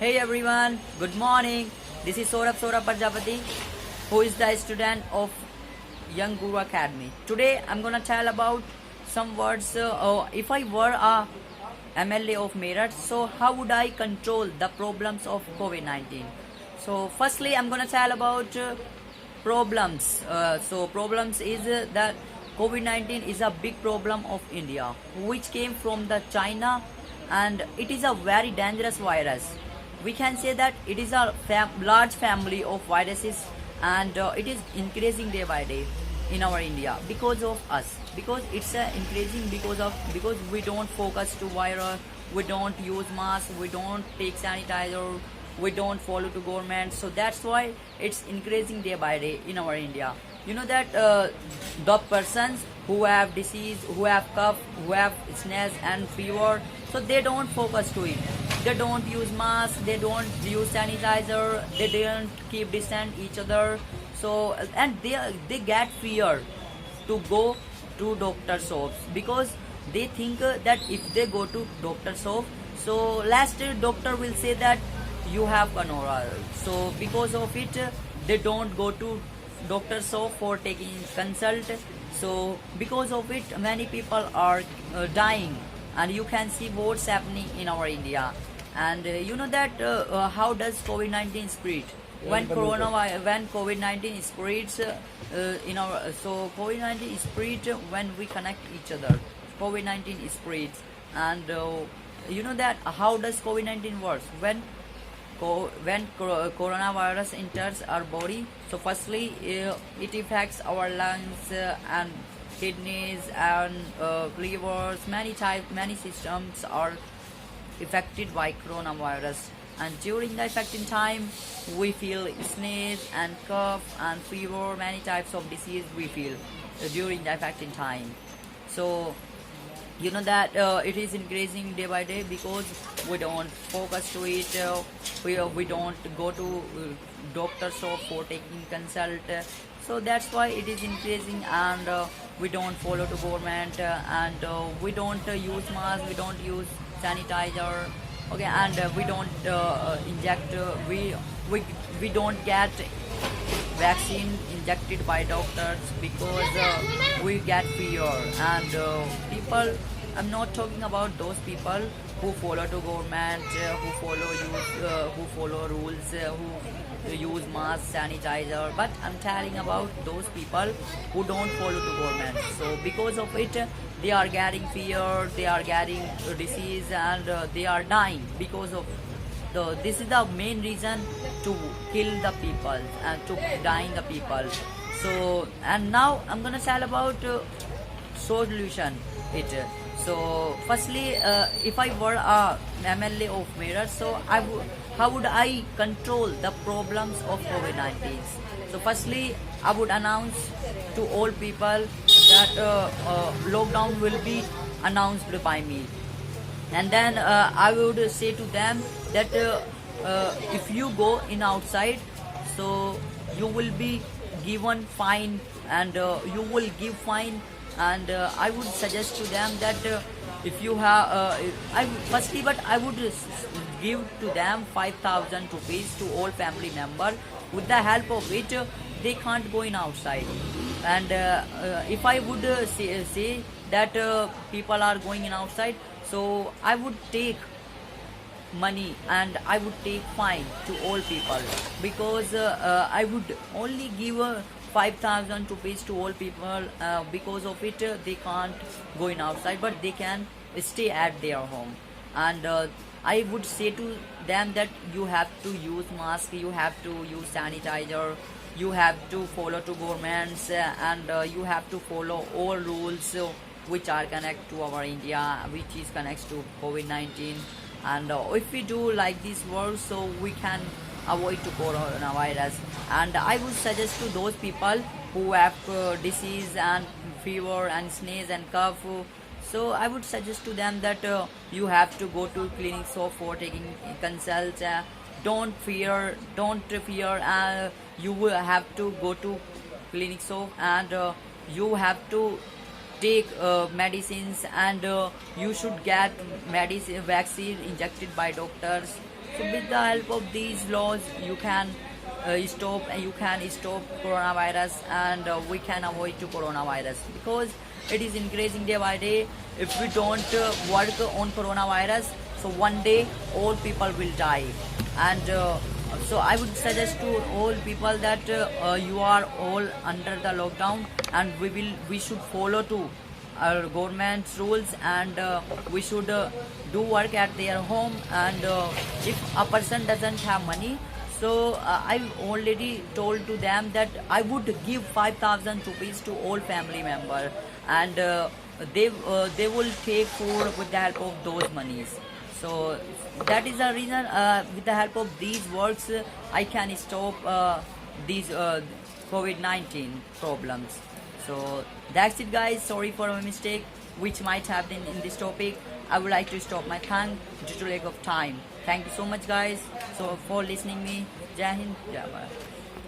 Hey everyone, good morning. This is Saurabh Prajapati, who is the student of Young Guru Academy. Today I'm gonna tell about some words. If I were a MLA of Meerut, so how would I control the problems of COVID-19? So firstly, I'm gonna tell about problems. Problems is that COVID-19 is a big problem of India, which came from the China, and it is a very dangerous virus. We can say that it is a large family of viruses, and it is increasing day by day in our India because of us, because it's increasing because we don't focus to virus, we don't use mask, we don't take sanitizer, we don't follow to government, so that's why it's increasing day by day in our India. You know that the persons who have disease, who have cough, who have sneeze and fever, so they don't focus to it, they don't use mask, they don't use sanitizer, they don't keep distance each other, so and they get fear to go to doctor shops because they think that if they go to doctor shop, so last doctor will say that you have cholera, so because of it they don't go to doctor shop for taking consult, so because of it many people are dying, and you can see what's happening in our India. And you know that how does COVID-19 spread? When COVID-19 spreads in our, so COVID-19 spread when we connect each other. COVID-19 spreads, and you know that how does COVID-19 works? When coronavirus enters our body, so firstly it affects our lungs and kidneys and livers, many systems are affected by coronavirus, and during the affecting time we feel sneeze and cough and fever, many types of disease we feel during the affecting time. So you know that it is increasing day by day because we don't focus to it, we don't go to doctor shop for taking consult, so that's why it is increasing, and we don't follow the government, and we don't use mask, we don't use sanitizer, okay, and we don't inject, we don't get vaccine injected by doctors because we get fear, and people, I'm not talking about those people who follow the government, who follow rules, who use mask, sanitizer, but I'm telling about those people who don't follow the government, so because of it they are getting fear, they are getting disease, and they are dying because of this is the main reason to kill the people and to dying the people. So, and now I'm gonna tell about solution it. So firstly, if I were a MLA of Meerut, so how would I control the problems of COVID-19? So firstly, I would announce to all people that lockdown will be announced by me, and then I would say to them that if you go in outside, so you will be given fine, and you will give fine, and I would suggest to them that if you have I would give to them 5,000 rupees to all family members, with the help of which they can't go in outside, and if I would say that people are going in outside, so I would take money and I would take fine to all people, because I would only give 5,000 rupees to all people, because of it they can't go in outside, but they can stay at their home, and I would say to them that you have to use mask, you have to use sanitizer, you have to follow to governments, and you have to follow all rules which are connect to our India, which is connects to COVID-19, and if we do like this work, so we can avoid to coronavirus. And I would suggest to those people who have disease and fever and sneeze and cough, so I would suggest to them that you have to go to clinic so for taking consults, don't fear, you will have to go to clinic so, and you have to take medicines, and you should get medicine vaccine injected by doctors, So with the help of these laws, you can stop coronavirus, and we can avoid to coronavirus, because it is increasing day by day. If we don't work on coronavirus, so one day all people will die. And so I would suggest to all people that you are all under the lockdown, and we should follow to our government's rules, and we should do work at their home. And if a person doesn't have money, so I've already told to them that I would give 5,000 rupees to all family member, and they will take food with the help of those monies. So that is the reason, with the help of these works, I can stop these COVID-19 problems. So that's it, guys. Sorry for my mistake which might have been in this topic. I would like to stop my tongue due to lack of time. Thank you so much, guys, so for listening me. Jai Hind, Jai Bharat.